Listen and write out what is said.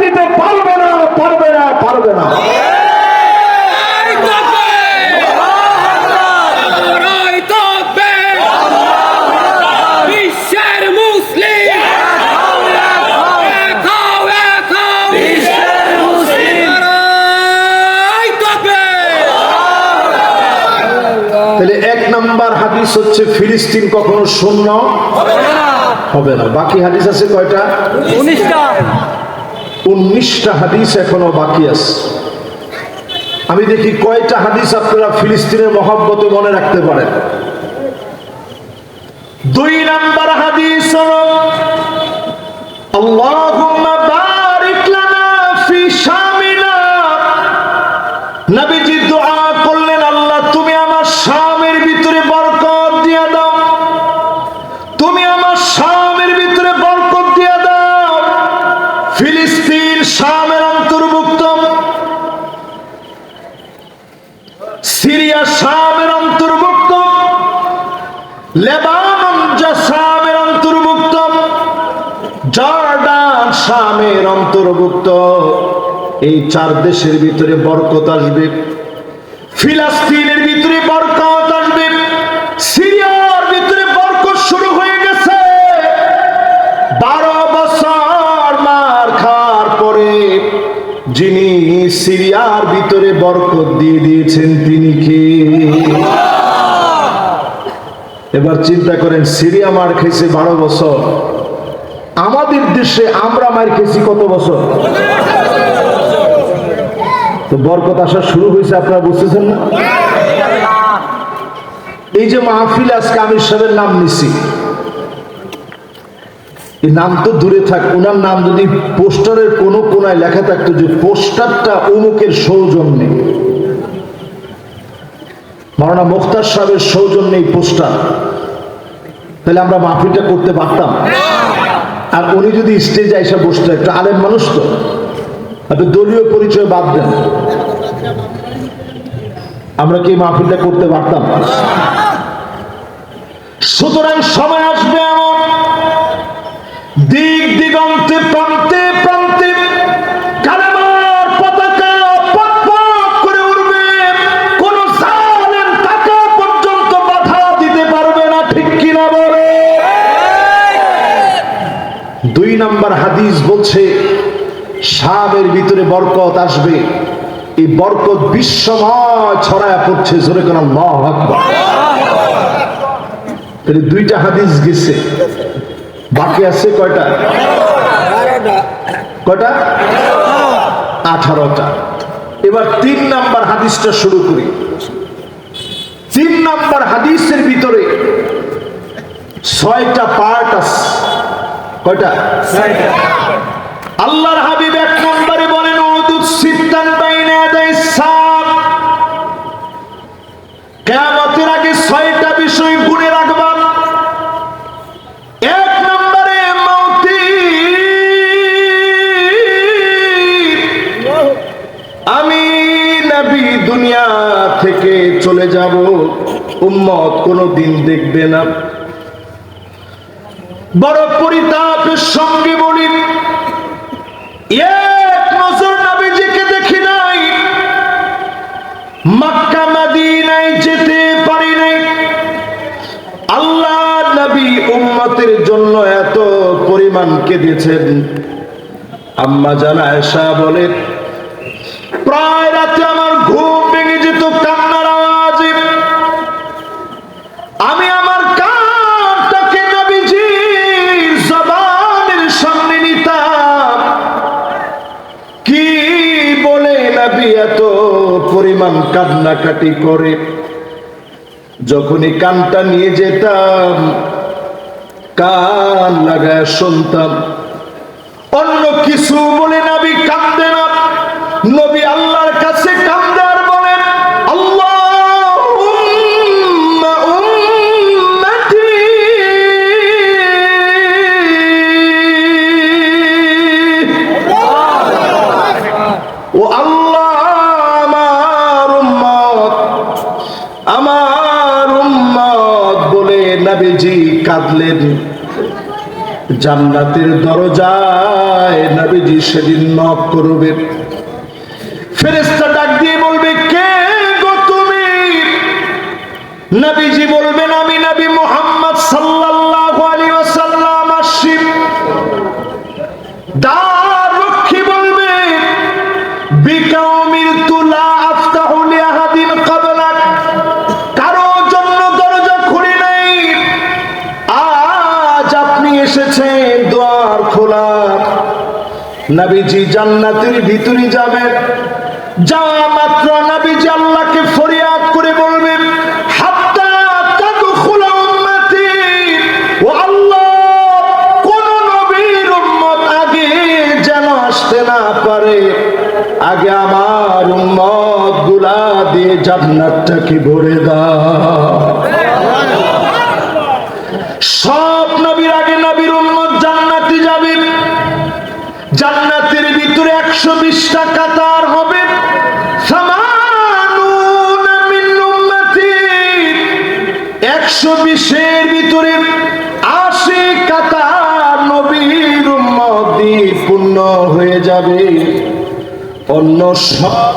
দিতে পারবে না, পারবে না, পারবে না। তাহলে এক নাম্বার হাদিস হচ্ছে ফিলিস্তিন কখনো শূন্য হবে না। বাকি হাদিস আছে কয়টা? 19টা হাদিস এখনো বাকি আছে। আমি দেখি কয়টা হাদিস আপনারা ফিলিস্তিনের মহব্বতে মনে রাখতে পারেন। 2 নাম্বার হাদিস হলো আল্লাহুম্মা বারিক লানা ফি শামিনা। নবীজি দোয়া করলেন, আল্লাহ তুমি আমার শামের ভিতরে বরকত দিয়ে দাও, তুমি আমার শামের ভিতরে বরকত দিয়ে দাও। ফিলিস্তিন শামের অন্তর্ভুক্ত, সিরিয়া শামের অন্তর্ভুক্ত, লেবানন শামের অন্তর্ভুক্ত, জর্ডান শামের অন্তর্ভুক্ত। এই 4 দেশের ভিতরে বরকত আসবে, ফিলিস্তিনের ভিতরে বরকত আসবে, সিরিয়ার ভিতরে বরকত শুরু হয়ে গেছে। 12 বছর মার খাওয়ার পরে যিনি সিরিয়ার ভিতরে বরকত দিয়ে দিয়েছেন তিনি কে? এবার চিন্তা করেন, সিরিয়া মার খেয়েছে 12 বছর, আমাদের দেশে আমরা মার খেয়েছি কত বছর? তো বরকত আসা শুরু হয়েছে, আপনারা বুঝতেছেন না? এই যে মাহফিল আজকে আমির সাহেবের নাম নিছি, এই নাম তো দূরে থাক, ওনার নাম যদি পোস্টারের কোনো কোনায় লেখা থাকতো যে পোস্টারটা অমুকের সৌজন্যে, মাওলানা মুখতার সাহেবের সৌজন্যে এই পোস্টার, তাহলে আমরা মাহফিলটা করতে পারতাম। আর উনি যদি স্টেজে এসে বসতো, একটা আলেম মানুষ তো, আপনি দলীয় পরিচয় বাদ দেন, আমরা কি মাহফিলটা করতে পারতাম? সুতরাং সময় আসবে এমন, দিক দিগন্তে প্রান্তে প্রান্তে কালেমার পতাকা পথ করে উঠবে, কোন জালেম তাকে পর্যন্ত বাধা দিতে পারবে না, ঠিক কিনা বলে? 2 নাম্বার হাদিস বলছে শামের ভিতরে বরকত আসবে, এই বরকত বিশ্বময় ছড়ায়া পড়ছে। জোরে কোন আল্লাহু আকবার। তাহলে 2টা হাদিস গেছে, বাকি আছে কয়টা? কয়টা? 18টা। এবার 3 নাম্বার হাদিসটা শুরু করি। 3 নাম্বার হাদিসের ভিতরে 6টা পার্ট আছে। কয়টা? 6টা। আল্লাহর হাবিব 1 নম্বরে বলেন উদুদ সিত্তান বাইনা ইয়াদাইস সাব, কিয়ামতের আগে 6টা বিষয় গুণে রাখবা। 1 নম্বরে মৌতি, আমি নবী দুনিয়া থেকে চলে যাব, উম্মত কোনদিন দেখবে না। বড় পরিতাপের সঙ্গে বলি, 1 নজর নবীজিকে দেখি নাই, মক্কা মদিনায় যেতে পারি নাই। আল্লাহ নবী উম্মতের জন্য এত পরিমাণ কেঁদেছেন। আম্মা জান আয়েশা বলেন, প্রায় রাতে আমার ঘুম ভেঙে যেত কান্নার আওয়াজে। আমি আমার কানটাকে নবীজির জবানের সামনে নিতাম, কি বলে নবী এত পরিমাণ কান্নাকাটি করে। যখনই কানটা নিয়ে যেতাম, কান লাগায় শুনতাম, অন্য কিছু বলে নবী কান্দে না। নবী আল্লাহর কাছে কান্দে আর বলেন, আল্লাহুম্মা উম্মতি, ও আল্লাহ আমার উম্মত, আমার উম্মত বলে নবীজি কাঁদলেন। জান্নাতের দরজায় নবীজি সেদিন নক করবে। ফেরেশতা ডাক দিয়ে বলবে, কে গো তুমি? নবীজি বলবেন, আমি নবী মুহাম্মদ সাল্লাল্লাহু আলাইহি ওয়াসাল্লাম আসছি। দ্বার রক্ষী বলবে, বিকা উমিরতু লা আফতাহু লিআহাদিন ক্বাবলাক, কারো জন্য দরজা খুলি নাই, আজ আপনি এসেছেন দ্বার খোলা। নবীজি জান্নাতের ভিতরে যাবেন, যাওয়া মাত্র নবীজি আল্লাহকে ফরিয়াদ করে বলবেন, হাত্তা তাদখুলা উম্মতি, ও আল্লাহ, কোন নবীর উম্মত আগে যেন আসতে না পারে, আগে আমার উম্মত গুলা দিয়ে জান্নাতটাকে ভরে দাও। সব নবীর আগে নবীর উম্মত জান্নাতে যাবে। জান্নাতের ভিতরে 120টা কাতার হবে। 120-এর ভিতরে 80 কাতার নবীর উম্মত দিয়ে পূর্ণ হয়ে যাবে। অন্য সব